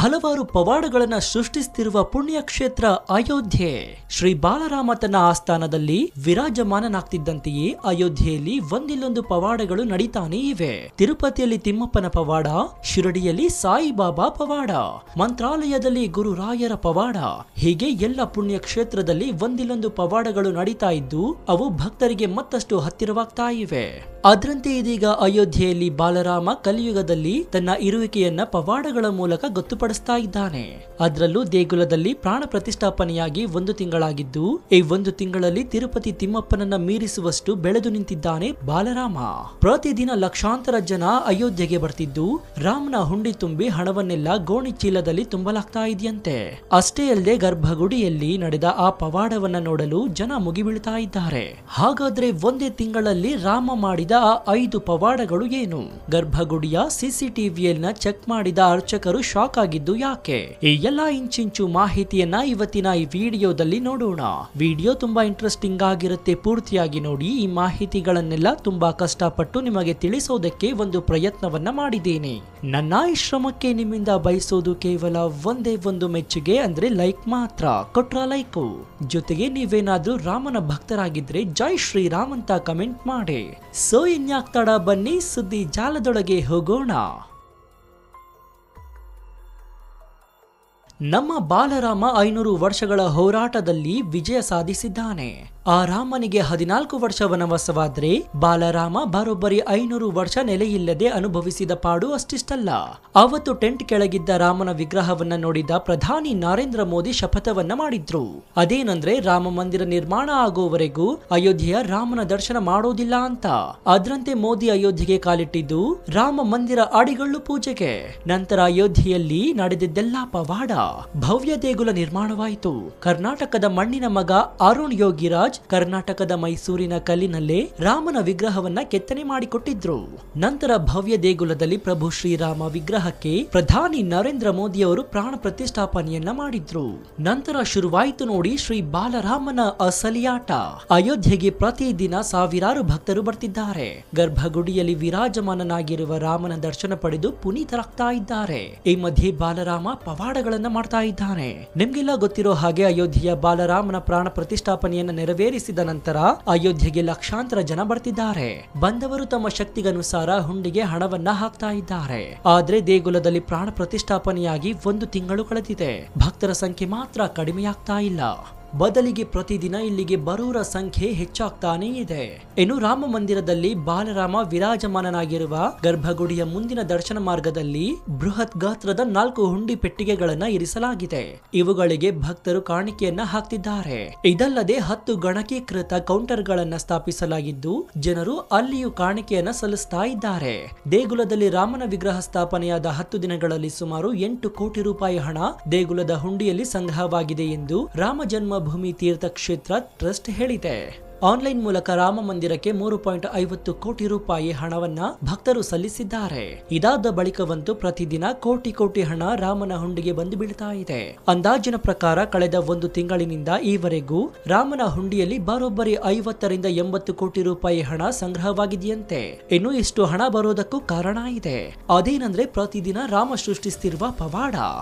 ಹಲವಾರು ಪವಾಡಗಳನ್ನ ಸೃಷ್ಟಿಸುತ್ತಿರುವ ಪುಣ್ಯ ಕ್ಷೇತ್ರ ಅಯೋಧ್ಯೆ. ಶ್ರೀ ಬಾಲರಾಮ ತನ್ನ ಆಸ್ಥಾನದಲ್ಲಿ ವಿರಾಜಮಾನನಾಗ್ತಿದ್ದಂತೆಯೇ ಅಯೋಧ್ಯೆಯಲ್ಲಿ ಒಂದಿಲ್ಲೊಂದು ಪವಾಡಗಳು ನಡೀತಾನೆ ಇವೆ. ತಿರುಪತಿಯಲ್ಲಿ ತಿಮ್ಮಪ್ಪನ ಪವಾಡ, ಶಿರಡಿಯಲ್ಲಿ ಸಾಯಿಬಾಬಾ ಪವಾಡ, ಮಂತ್ರಾಲಯದಲ್ಲಿ ಗುರುರಾಯರ ಪವಾಡ, ಹೀಗೆ ಎಲ್ಲ ಪುಣ್ಯ ಕ್ಷೇತ್ರದಲ್ಲಿ ಒಂದಿಲ್ಲೊಂದು ಪವಾಡಗಳು ನಡೀತಾ ಇದ್ದು ಅವು ಭಕ್ತರಿಗೆ ಮತ್ತಷ್ಟು ಹತ್ತಿರವಾಗ್ತಾ ಇವೆ. ಅದರಂತೆ ಇದೀಗ ಅಯೋಧ್ಯೆಯಲ್ಲಿ ಬಾಲರಾಮ ಕಲಿಯುಗದಲ್ಲಿ ತನ್ನ ಇರುವಿಕೆಯನ್ನ ಪವಾಡಗಳ ಮೂಲಕ ಗೊತ್ತುಪಡಿಸ್ತಾ ಇದ್ದಾನೆ. ಅದರಲ್ಲೂ ದೇಗುಲದಲ್ಲಿ ಪ್ರಾಣ ಪ್ರತಿಷ್ಠಾಪನೆಯಾಗಿ 1 ತಿಂಗಳಾಗಿದ್ದು ಈ 1 ತಿಂಗಳಲ್ಲಿ ತಿರುಪತಿ ತಿಮ್ಮಪ್ಪನನ್ನ ಮೀರಿಸುವಷ್ಟು ಬೆಳೆದು ನಿಂತಿದ್ದಾನೆ ಬಾಲರಾಮ. ಪ್ರತಿದಿನ ಲಕ್ಷಾಂತರ ಜನ ಅಯೋಧ್ಯೆಗೆ ಬರ್ತಿದ್ದು ರಾಮನ ಹುಂಡಿ ತುಂಬಿ ಹಣವನ್ನೆಲ್ಲ ಗೋಣಿ ಚೀಲದಲ್ಲಿ ತುಂಬಲಾಗ್ತಾ ಇದೆಯಂತೆ. ಅಷ್ಟೇ ಅಲ್ಲದೆ ಗರ್ಭಗುಡಿಯಲ್ಲಿ ನಡೆದ ಆ ಪವಾಡವನ್ನ ನೋಡಲು ಜನ ಮುಗಿಬೀಳ್ತಾ ಇದ್ದಾರೆ. ಹಾಗಾದ್ರೆ ಒಂದೇ ತಿಂಗಳಲ್ಲಿ ರಾಮ ಮಾಡಿದ ಆ 5 ಪವಾಡಗಳು ಏನು? ಗರ್ಭಗುಡಿಯ ಸಿಸಿಟಿವಿಯನ್ನ ಚೆಕ್ ಮಾಡಿದ ಅರ್ಚಕರು ಶಾಕ್ ಆಗಿದ್ದು ಯಾಕೆ? ಈ ಎಲ್ಲಾ ಇಂಚಿಂಚು ಮಾಹಿತಿಯನ್ನ ಇವತ್ತಿನ ಈ ವಿಡಿಯೋದಲ್ಲಿ ನೋಡೋಣ. ವಿಡಿಯೋ ತುಂಬಾ ಇಂಟ್ರೆಸ್ಟಿಂಗ್ ಆಗಿರುತ್ತೆ, ಪೂರ್ತಿಯಾಗಿ ನೋಡಿ. ಈ ಮಾಹಿತಿಗಳನ್ನೆಲ್ಲ ತುಂಬಾ ಕಷ್ಟಪಟ್ಟು ನಿಮಗೆ ತಿಳಿಸೋದಕ್ಕೆ ಒಂದು ಪ್ರಯತ್ನವನ್ನ ಮಾಡಿದ್ದೇನೆ. ನನ್ನ ಈ ಶ್ರಮಕ್ಕೆ ನಿಮ್ಮಿಂದ ಬಯಸೋದು ಕೇವಲ ಒಂದೇ ಒಂದು ಮೆಚ್ಚುಗೆ, ಅಂದ್ರೆ ಲೈಕ್ ಮಾತ್ರ. ಕೊಟ್ರ ಲೈಕು, ಜೊತೆಗೆ ನೀವೇನಾದ್ರೂ ರಾಮನ ಭಕ್ತರಾಗಿದ್ರೆ ಜೈ ಶ್ರೀರಾಮ್ ಅಂತ ಕಮೆಂಟ್ ಮಾಡಿ. ಸೊ ಇನ್ಯಾಕ್ ತಡ, ಬನ್ನಿ ಸುದ್ದಿ ಜಾಲದೊಳಗೆ ಹೋಗೋಣ. ನಮ್ಮ ಬಾಲರಾಮ 500 ವರ್ಷಗಳ ಹೋರಾಟದಲ್ಲಿ ವಿಜಯ ಸಾಧಿಸಿದ್ದಾನೆ. ಆ ರಾಮನಿಗೆ 14 ವರ್ಷ ವನವಾಸವಾದ್ರೆ ಬಾಲರಾಮ ಬರೋಬ್ಬರಿ 500 ವರ್ಷ ನೆಲೆಯಿಲ್ಲದೆ ಅನುಭವಿಸಿದ ಪಾಡು ಅಷ್ಟಿಷ್ಟಲ್ಲ. ಅವತ್ತು ಟೆಂಟ್ ಕೆಳಗಿದ್ದ ರಾಮನ ವಿಗ್ರಹವನ್ನ ನೋಡಿದ ಪ್ರಧಾನಿ ನರೇಂದ್ರ ಮೋದಿ ಶಪಥವನ್ನ ಮಾಡಿದ್ರು. ಅದೇನಂದ್ರೆ ರಾಮ ಮಂದಿರ ನಿರ್ಮಾಣ ಆಗೋವರೆಗೂ ಅಯೋಧ್ಯೆಯ ರಾಮನ ದರ್ಶನ ಮಾಡೋದಿಲ್ಲ ಅಂತ. ಅದರಂತೆ ಮೋದಿ ಅಯೋಧ್ಯೆಗೆ ಕಾಲಿಟ್ಟಿದ್ದು ರಾಮ ಮಂದಿರ ಅಡಿಗಳ್ಳು ಪೂಜೆಗೆ. ನಂತರ ಅಯೋಧ್ಯೆಯಲ್ಲಿ ನಡೆದಿದ್ದೆಲ್ಲ ಪವಾಡ. ಭವ್ಯ ದೇಗುಲ ನಿರ್ಮಾಣವಾಯಿತು. ಕರ್ನಾಟಕದ ಮಣ್ಣಿನ ಮಗ ಅರುಣ್ ಯೋಗಿರಾಜ್ ಕರ್ನಾಟಕದ ಮೈಸೂರಿನ ಕಲ್ಲಿನಲ್ಲೇ ರಾಮನ ವಿಗ್ರಹವನ್ನ ಕೆತ್ತನೆ ಮಾಡಿಕೊಟ್ಟಿದ್ರು. ನಂತರ ಭವ್ಯ ದೇಗುಲದಲ್ಲಿ ಪ್ರಭು ಶ್ರೀರಾಮ ವಿಗ್ರಹಕ್ಕೆ ಪ್ರಧಾನಿ ನರೇಂದ್ರ ಮೋದಿ ಅವರು ಪ್ರಾಣ ಪ್ರತಿಷ್ಠಾಪನೆಯನ್ನ ಮಾಡಿದ್ರು. ನಂತರ ಶುರುವಾಯಿತು ನೋಡಿ ಶ್ರೀ ಬಾಲರಾಮನ ಅಸಲಿಯಾಟ. ಅಯೋಧ್ಯೆಗೆ ಪ್ರತಿದಿನ ಸಾವಿರಾರು ಭಕ್ತರು ಬರ್ತಿದ್ದಾರೆ. ಗರ್ಭಗುಡಿಯಲ್ಲಿ ವಿರಾಜಮಾನನಾಗಿರುವ ರಾಮನ ದರ್ಶನ ಪಡೆದು ಪುನೀತರಾಗ್ತಾ ಇದ್ದಾರೆ. ಈ ಮಧ್ಯೆ ಬಾಲರಾಮ ಪವಾಡಗಳನ್ನ ಮಾಡ್ತಾ ಇದ್ದಾನೆ. ನಿಮ್ಗೆಲ್ಲ ಗೊತ್ತಿರೋ ಹಾಗೆ ಅಯೋಧ್ಯೆಯ ಬಾಲರಾಮನ ಪ್ರಾಣ ಪ್ರತಿಷ್ಠಾಪನೆಯನ್ನ ನೆರವೇರಿಸಿದ ನಂತರ ಅಯೋಧ್ಯೆಗೆ ಲಕ್ಷಾಂತರ ಜನ ಬರ್ತಿದ್ದಾರೆ. ಬಂದವರು ತಮ್ಮ ಶಕ್ತಿಗನುಸಾರ ಹುಂಡಿಗೆ ಹಣವನ್ನ ಹಾಕ್ತಾ ಇದ್ದಾರೆ. ಆದ್ರೆ ದೇಗುಲದಲ್ಲಿ ಪ್ರಾಣ ಪ್ರತಿಷ್ಠಾಪನೆಯಾಗಿ 1 ತಿಂಗಳು ಕಳೆದಿದೆ. ಭಕ್ತರ ಸಂಖ್ಯೆ ಮಾತ್ರ ಕಡಿಮೆಯಾಗ್ತಾ ಇಲ್ಲ. ಬದಲಿಗೆ ಪ್ರತಿದಿನ ಇಲ್ಲಿಗೆ ಬರೋರ ಸಂಖ್ಯೆ ಹೆಚ್ಚಾಗ್ತಾನೇ ಇದೆ. ಇನ್ನು ರಾಮ ಮಂದಿರದಲ್ಲಿ ಬಾಲರಾಮ ವಿರಾಜಮಾನನಾಗಿರುವ ಗರ್ಭಗುಡಿಯ ಮುಂದಿನ ದರ್ಶನ ಮಾರ್ಗದಲ್ಲಿ ಬೃಹತ್ ಗಾತ್ರದ 4 ಹುಂಡಿ ಪೆಟ್ಟಿಗೆಗಳನ್ನ ಇರಿಸಲಾಗಿದೆ. ಇವುಗಳಿಗೆ ಭಕ್ತರು ಕಾಣಿಕೆಯನ್ನ ಹಾಕ್ತಿದ್ದಾರೆ. ಇದಲ್ಲದೆ 10 ಗಣಕೀಕೃತ ಕೌಂಟರ್ಗಳನ್ನ ಸ್ಥಾಪಿಸಲಾಗಿದ್ದು ಜನರು ಅಲ್ಲಿಯೂ ಕಾಣಿಕೆಯನ್ನ ಸಲ್ಲಿಸ್ತಾ ಇದ್ದಾರೆ. ದೇಗುಲದಲ್ಲಿ ರಾಮನ ವಿಗ್ರಹ ಸ್ಥಾಪನೆಯಾದ 10 ದಿನಗಳಲ್ಲಿ ಸುಮಾರು 8 ಕೋಟಿ ರೂಪಾಯಿ ಹಣ ದೇಗುಲದ ಹುಂಡಿಯಲ್ಲಿ ಸಂಗ್ರಹವಾಗಿದೆ ಎಂದು ರಾಮ ಜನ್ಮ ಭೂಮಿ ತೀರ್ಥ ಕ್ಷೇತ್ರ ಟ್ರಸ್ಟ್ ಹೇಳಿದೆ. ಆನ್ಲೈನ್ ಮೂಲಕ ರಾಮ ಮಂದಿರಕ್ಕೆ 3.50 ಕೋಟಿ ರೂಪಾಯಿ ಹಣವನ್ನ ಭಕ್ತರು ಸಲ್ಲಿಸಿದ್ದಾರೆ. ಇದಾದ ಬಳಿಕವಂತೂ ಪ್ರತಿದಿನ ಕೋಟಿ ಹಣ ರಾಮನ ಹುಂಡಿಗೆ ಬಂದು ಬೀಳ್ತಾ ಇದೆ. ಅಂದಾಜಿನ ಪ್ರಕಾರ ಕಳೆದ 1 ತಿಂಗಳಿನಿಂದ ಈವರೆಗೂ ರಾಮನ ಹುಂಡಿಯಲ್ಲಿ ಬರೋಬ್ಬರಿ 50 ರಿಂದ 80 ಕೋಟಿ ರೂಪಾಯಿ ಹಣ ಸಂಗ್ರಹವಾಗಿದೆಯಂತೆ. ಇನ್ನು ಇಷ್ಟು ಹಣ ಬರೋದಕ್ಕೂ ಕಾರಣ ಇದೆ. ಅದೇನಂದ್ರೆ ಪ್ರತಿದಿನ ರಾಮ ಸೃಷ್ಟಿಸುತ್ತಿರುವ ಪವಾಡ.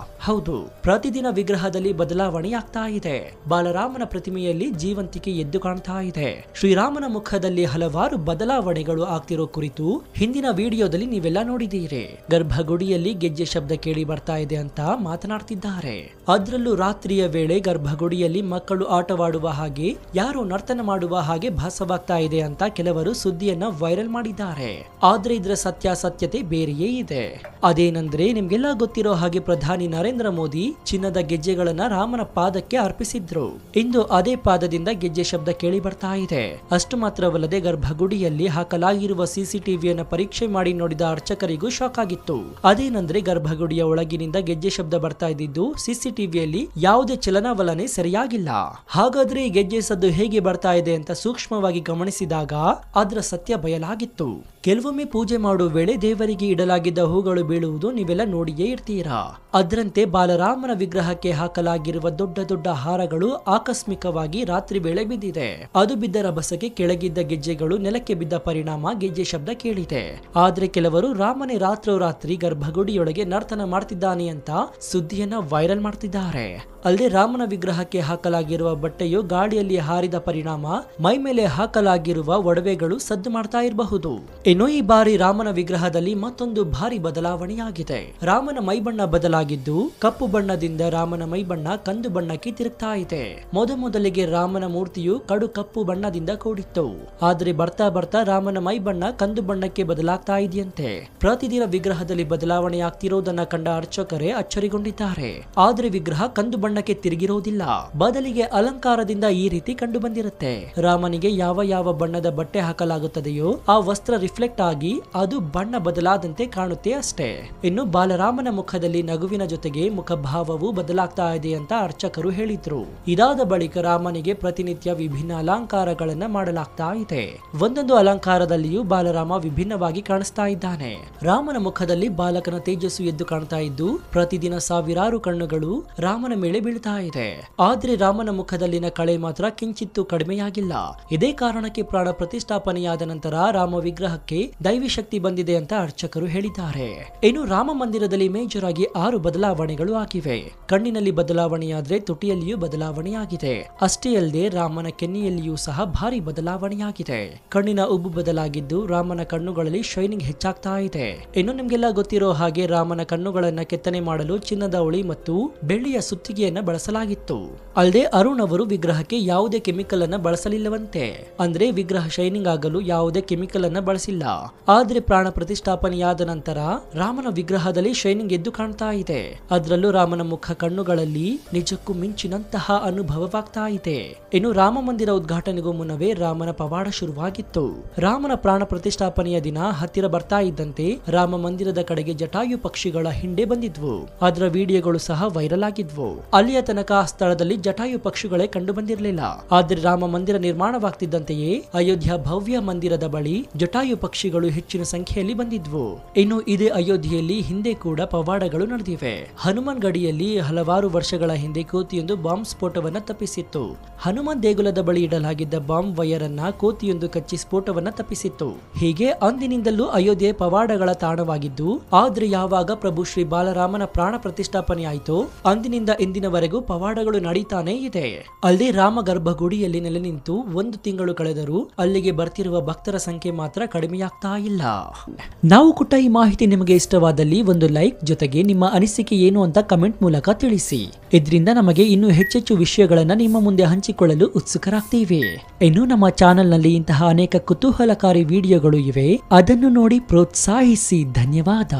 ಹೌದು, ಪ್ರತಿದಿನ ವಿಗ್ರಹದಲ್ಲಿ ಬದಲಾವಣೆ ಆಗ್ತಾ ಇದೆ. ಬಾಲರಾಮನ ಪ್ರತಿಮೆಯಲ್ಲಿ ಜೀವಂತಿಕೆ ಎದ್ದು ಕಾಣ್ತಾ ಇದೆ. ಶ್ರೀರಾಮನ ಮುಖದಲ್ಲಿ ಹಲವಾರು ಬದಲಾವಣೆಗಳು ಆಗ್ತಿರೋ ಕುರಿತು ಹಿಂದಿನ ವಿಡಿಯೋದಲ್ಲಿ ನೀವೆಲ್ಲ ನೋಡಿದ್ದೀರಿ. ಗರ್ಭಗುಡಿಯಲ್ಲಿ ಗೆಜ್ಜೆ ಶಬ್ದ ಕೇಳಿ ಬರ್ತಾ ಇದೆ ಅಂತ ಮಾತನಾಡ್ತಿದ್ದಾರೆ. ಅದರಲ್ಲೂ ರಾತ್ರಿಯ ವೇಳೆ ಗರ್ಭಗುಡಿಯಲ್ಲಿ ಮಕ್ಕಳು ಆಟವಾಡುವ ಹಾಗೆ, ಯಾರೋ ನರ್ತನ ಮಾಡುವ ಹಾಗೆ ಭಾಸವಾಗ್ತಾ ಇದೆ ಅಂತ ಕೆಲವರು ಸುದ್ದಿಯನ್ನ ವೈರಲ್ ಮಾಡಿದ್ದಾರೆ. ಆದ್ರೆ ಇದರ ಸತ್ಯಾಸತ್ಯತೆ ಬೇರೆಯೇ ಇದೆ. ಅದೇನಂದ್ರೆ ನಿಮ್ಗೆಲ್ಲ ಗೊತ್ತಿರೋ ಹಾಗೆ ಪ್ರಧಾನಿ ನರೇಂದ್ರ ಮೋದಿ ಚಿನ್ನದ ಗೆಜ್ಜೆಗಳನ್ನ ರಾಮನ ಪಾದಕ್ಕೆ ಅರ್ಪಿಸಿದ್ರು. ಇಂದು ಅದೇ ಪಾದದಿಂದ ಗೆಜ್ಜೆ ಶಬ್ದ ಕೇಳಿ ಬರ್ತಾ ಇದೆ. ಅಷ್ಟು ಮಾತ್ರವಲ್ಲದೆ ಗರ್ಭಗುಡಿಯಲ್ಲಿ ಹಾಕಲಾಗಿರುವ ಸಿಸಿಟಿವಿಯನ್ನ ಪರೀಕ್ಷೆ ಮಾಡಿ ನೋಡಿದ ಅರ್ಚಕರಿಗೂ ಶಾಕ್ ಆಗಿತ್ತು. ಅದೇನಂದ್ರೆ ಗರ್ಭಗುಡಿಯ ಒಳಗಿನಿಂದ ಗೆಜ್ಜೆ ಶಬ್ದ ಬರ್ತಾ ಇದ್ದಿದ್ದು ಸಿಸಿಟಿವಿಯಲ್ಲಿ ಯಾವುದೇ ಚಲನವಲನೆ ಸರಿಯಾಗಿಲ್ಲ. ಹಾಗಾದ್ರೆ ಈ ಗೆಜ್ಜೆ ಸದ್ದು ಹೇಗೆ ಬರ್ತಾ ಇದೆ ಅಂತ ಸೂಕ್ಷ್ಮವಾಗಿ ಗಮನಿಸಿದಾಗ ಅದರ ಸತ್ಯ ಬಯಲಾಗಿತ್ತು. ಕೆಲವೊಮ್ಮೆ ಪೂಜೆ ಮಾಡುವ ವೇಳೆ ದೇವರಿಗೆ ಇಡಲಾಗಿದ್ದ ಹೂಗಳು ಬೀಳುವುದು ನೀವೆಲ್ಲ ನೋಡಿಯೇ ಇರ್ತೀರಾ. ಅದರಂತೆ ಬಾಲರಾಮನ ವಿಗ್ರಹಕ್ಕೆ ಹಾಕಲಾಗಿರುವ ದೊಡ್ಡ ದೊಡ್ಡ ಹಾರಗಳು ಆಕಸ್ಮಿಕವಾಗಿ ರಾತ್ರಿ ವೇಳೆ ಬಿದ್ದಿದೆ. ಅದು ಬಿದ್ದ ರಭಸಕ್ಕೆ ಕೆಳಗಿದ್ದ ಗೆಜ್ಜೆಗಳು ನೆಲಕ್ಕೆ ಬಿದ್ದ ಪರಿಣಾಮ ಗೆಜ್ಜೆ ಶಬ್ದ ಕೇಳಿದೆ. ಆದ್ರೆ ಕೆಲವರು ರಾಮನೇ ರಾತ್ರೋರಾತ್ರಿ ಗರ್ಭಗುಡಿಯೊಳಗೆ ನರ್ತನ ಮಾಡ್ತಿದ್ದಾನೆ ಅಂತ ಸುದ್ದಿಯನ್ನ ವೈರಲ್ ಮಾಡ್ತಿದ್ದಾರೆ. ಅಲ್ಲದೆ ರಾಮನ ವಿಗ್ರಹಕ್ಕೆ ಹಾಕಲಾಗಿರುವ ಬಟ್ಟೆಯು ಗಾಳಿಯಲ್ಲಿ ಹಾರಿದ ಪರಿಣಾಮ ಮೈ ಮೇಲೆ ಹಾಕಲಾಗಿರುವ ಒಡವೆಗಳು ಸದ್ದು ಮಾಡ್ತಾ ಇರಬಹುದು. ಇನ್ನು ಈ ಬಾರಿ ರಾಮನ ವಿಗ್ರಹದಲ್ಲಿ ಮತ್ತೊಂದು ಭಾರಿ ಬದಲಾವಣೆಯಾಗಿದೆ. ರಾಮನ ಮೈಬಣ್ಣ ಬದಲಾಗಿದ್ದು ಕಪ್ಪು ಬಣ್ಣದಿಂದ ರಾಮನ ಮೈಬಣ್ಣ ಕಂದು ಬಣ್ಣಕ್ಕೆ ತಿರುಗ್ತಾ ಇದೆ. ಮೊದಲಿಗೆ ರಾಮನ ಮೂರ್ತಿಯು ಕಡು ಕಪ್ಪು ಬಣ್ಣದಿಂದ ಕೂಡಿತ್ತು. ಆದರೆ ಬರ್ತಾ ಬರ್ತಾ ರಾಮನ ಮೈಬಣ್ಣ ಕಂದು ಬಣ್ಣಕ್ಕೆ ಬದಲಾಗ್ತಾ ಇದೆಯಂತೆ. ಪ್ರತಿದಿನ ವಿಗ್ರಹದಲ್ಲಿ ಬದಲಾವಣೆಯಾಗ್ತಿರೋದನ್ನ ಕಂಡ ಅರ್ಚಕರೇ ಅಚ್ಚರಿಗೊಂಡಿದ್ದಾರೆ. ಆದ್ರೆ ವಿಗ್ರಹ ಕಂದು ಬಣ್ಣಕ್ಕೆ ತಿರುಗಿರೋದಿಲ್ಲ, ಬದಲಿಗೆ ಅಲಂಕಾರದಿಂದ ಈ ರೀತಿ ಕಂಡು ಬಂದಿರುತ್ತೆ. ರಾಮನಿಗೆ ಯಾವ ಯಾವ ಬಣ್ಣದ ಬಟ್ಟೆ ಹಾಕಲಾಗುತ್ತದೆಯೋ ಆ ವಸ್ತ್ರ ರಿಫ್ಲೆಕ್ಟ್ ಆಗಿ ಅದು ಬಣ್ಣ ಬದಲಾದಂತೆ ಕಾಣುತ್ತೆ ಅಷ್ಟೇ. ಇನ್ನು ಬಾಲರಾಮನ ಮುಖದಲ್ಲಿ ನಗುವಿನ ಜೊತೆಗೆ ಮುಖಭಾವವು ಬದಲಾಗ್ತಾ ಇದೆ ಅಂತ ಅರ್ಚಕರು ಹೇಳಿದ್ರು. ಇದಾದ ಬಳಿಕ ರಾಮನಿಗೆ ಪ್ರತಿನಿತ್ಯ ವಿಭಿನ್ನ ಅಲಂಕಾರಗಳನ್ನ ಮಾಡಲಾಗ್ತಾ ಇದೆ. ಒಂದೊಂದು ಅಲಂಕಾರದಲ್ಲಿಯೂ ಬಾಲರಾಮ ವಿಭಿನ್ನವಾಗಿ ಕಾಣಿಸ್ತಾ ಇದ್ದಾನೆ. ರಾಮನ ಮುಖದಲ್ಲಿ ಬಾಲಕನ ತೇಜಸ್ಸು ಎದ್ದು ಕಾಣ್ತಾ ಇದ್ದು ಪ್ರತಿದಿನ ಸಾವಿರಾರು ಕಣ್ಣುಗಳು ರಾಮನ ಮೇಲೆ ಬೀಳ್ತಾ ಇದೆ. ಆದ್ರೆ ರಾಮನ ಮುಖದಲ್ಲಿನ ಕಳೆ ಮಾತ್ರ ಕಿಂಚಿತ್ತೂ ಕಡಿಮೆಯಾಗಿಲ್ಲ. ಇದೇ ಕಾರಣಕ್ಕೆ ಪ್ರಾಣ ಪ್ರತಿಷ್ಠಾಪನೆಯಾದ ನಂತರ ರಾಮ ವಿಗ್ರಹಕ್ಕೆ ದೈವಿ ಶಕ್ತಿ ಬಂದಿದೆ ಅಂತ ಅರ್ಚಕರು ಹೇಳಿದ್ದಾರೆ. ಇನ್ನು ರಾಮ ಮಂದಿರದಲ್ಲಿ ಮೇಜರ್ ಆಗಿ 6 ಬದಲಾವಣೆಗಳು ಆಗಿವೆ. ಕಣ್ಣಿನಲ್ಲಿ ಬದಲಾವಣೆಯಾದ್ರೆ ತುಟಿಯಲ್ಲಿಯೂ ಬದಲಾವಣೆಯಾಗಿದೆ. ಅಷ್ಟೇ ಅಲ್ಲದೆ ರಾಮನ ಕೆನ್ನೆಯಲ್ಲಿಯೂ ಸಹ ಭಾರಿ ಬದಲಾವಣೆಯಾಗಿದೆ. ಕಣ್ಣಿನ ಉಬ್ಬು ಬದಲಾಗಿದ್ದು ರಾಮನ ಕಣ್ಣುಗಳಲ್ಲಿ ಶೈನಿಂಗ್ ಹೆಚ್ಚಾಗ್ತಾ ಇದೆ. ಇನ್ನು ನಿಮ್ಗೆಲ್ಲ ಗೊತ್ತಿರೋ ಹಾಗೆ ರಾಮನ ಕಣ್ಣುಗಳನ್ನ ಕೆತ್ತನೆ ಮಾಡಲು ಚಿನ್ನದ ಉಳಿ ಮತ್ತು ಬೆಳ್ಳಿಯ ಸುತ್ತಿಗೆಯನ್ನ ಬಳಸಲಾಗಿತ್ತು. ಅಲ್ಲದೆ ಅರುಣ್ ಅವರು ವಿಗ್ರಹಕ್ಕೆ ಯಾವುದೇ ಕೆಮಿಕಲ್ ಅನ್ನ ಬಳಸಲಿಲ್ಲವಂತೆ. ಅಂದ್ರೆ ವಿಗ್ರಹ ಶೈನಿಂಗ್ ಆಗಲು ಯಾವುದೇ ಕೆಮಿಕಲ್ ಅನ್ನ ಬಳಸಿಲ್ಲ. ಆದ್ರೆ ಪ್ರಾಣ ಪ್ರತಿಷ್ಠಾಪನೆಯಾದ ನಂತರ ರಾಮನ ವಿಗ್ರಹದಲ್ಲಿ ಶೈನಿಂಗ್ ಎದ್ದು ಕಾಣ್ತಾ ಇದೆ. ಅದರಲ್ಲೂ ರಾಮನ ಮುಖ ಕಣ್ಣುಗಳಲ್ಲಿ ನಿಜಕ್ಕೂ ಮಿಂಚಿನಂತಹ ಅನುಭವವಾಗ್ತಾ ಇದೆ. ಇನ್ನು ರಾಮ ಮಂದಿರ ಉದ್ಘಾಟನೆಗೂ ಮುನ್ನವೇ ರಾಮನ ಪವಾಡ ಶುರುವಾಗಿತ್ತು. ರಾಮನ ಪ್ರಾಣ ಪ್ರತಿಷ್ಠಾಪನೆಯ ದಿನ ಹತ್ತಿರ ಬರ್ತಾ ಇದ್ದಂತೆ ರಾಮ ಮಂದಿರದ ಕಡೆಗೆ ಜಟಾಯು ಪಕ್ಷಿಗಳ ಹಿಂಡೆ ಬಂದಿದ್ವು. ಅದರ ವಿಡಿಯೋಗಳು ಸಹ ವೈರಲ್ ಆಗಿದ್ವು. ಅಲ್ಲಿಯ ತನಕ ಆ ಸ್ಥಳದಲ್ಲಿ ಜಟಾಯು ಪಕ್ಷಿಗಳೇ ಕಂಡು ಬಂದಿರಲಿಲ್ಲ. ಆದ್ರೆ ರಾಮ ಮಂದಿರ ನಿರ್ಮಾಣವಾಗ್ತಿದ್ದಂತೆಯೇ ಅಯೋಧ್ಯ ಭವ್ಯ ಮಂದಿರದ ಬಳಿ ಜಟಾಯು ಪಕ್ಷಿಗಳು ಹೆಚ್ಚಿನ ಸಂಖ್ಯೆಯಲ್ಲಿ ಬಂದಿದ್ವು. ಇನ್ನು ಇದೇ ಅಯೋಧ್ಯೆಯಲ್ಲಿ ಹಿಂದೆ ಕೂಡ ಪವಾಡಗಳು ನಡೆದಿವೆ. ಹನುಮಾನ್ ಗಡಿಯಲ್ಲಿ ಹಲವಾರು ವರ್ಷಗಳ ಹಿಂದೆ ಕೋತಿಯೊಂದು ಬಾಂಬ್ ಸ್ಫೋಟವನ್ನ ತಪ್ಪಿಸಿತ್ತು. ಹನುಮಾನ್ ದೇಗುಲದ ಬಳಿ ಇಡಲಾಗಿದ್ದ ಬಾಂಬ್ ವೈರ್ ಅನ್ನ ಕೋತಿಯೊಂದು ಕಚ್ಚಿ ಸ್ಫೋಟವನ್ನ ತಪ್ಪಿಸಿತ್ತು. ಹೀಗೆ ಅಂದಿನಿಂದಲೂ ಅಯೋಧ್ಯೆ ಪವಾಡಗಳ ತಾಣವಾಗಿದ್ದು, ಆದ್ರೆ ಯಾವಾಗ ಪ್ರಭು ಶ್ರೀ ಬಾಲರಾಮನ ಪ್ರಾಣ ಪ್ರತಿಷ್ಠಾಪನೆ ಆಯಿತು ಅಂದಿನಿಂದ ಇಂದಿನವರೆಗೂ ಪವಾಡಗಳು ನಡೀತಾನೆ ಇದೆ. ಅಲ್ಲದೆ ರಾಮ ಗರ್ಭಗುಡಿಯಲ್ಲಿ ನೆಲೆ ನಿಂತು 1 ತಿಂಗಳು ಕಳೆದರೂ ಅಲ್ಲಿಗೆ ಬರ್ತಿರುವ ಭಕ್ತರ ಸಂಖ್ಯೆ ಮಾತ್ರ ಕಡಿಮೆಯಾಗ್ತಾ ಇಲ್ಲ. ನಾವು ಕೊಟ್ಟ ಈ ಮಾಹಿತಿ ನಿಮಗೆ ಇಷ್ಟವಾದಲ್ಲಿ ಒಂದು ಲೈಕ್ ಜೊತೆಗೆ ನಿಮ್ಮ ಅನಿಸಿಕೆ ಏನು ಅಂತ ಕಮೆಂಟ್ ಮೂಲಕ ತಿಳಿಸಿ. ಇದರಿಂದ ನಮಗೆ ಇನ್ನೂ ಹೆಚ್ಚೆಚ್ಚು ವಿಷಯಗಳನ್ನ ನಿಮ್ಮ ಮುಂದೆ ಹಂಚಿಕೊಳ್ಳಲು ಉತ್ಸುಕರಾಗ್ತೀವಿ. ಇನ್ನು ನಮ್ಮ ಚಾನೆಲ್ ನಲ್ಲಿ ಇಂತಹ ಅನೇಕ ಕುತೂಹಲಕಾರಿ ವಿಡಿಯೋಗಳು ಇವೆ, ಅದನ್ನು ನೋಡಿ ಪ್ರೋತ್ಸಾಹಿಸಿ. ಧನ್ಯವಾದ.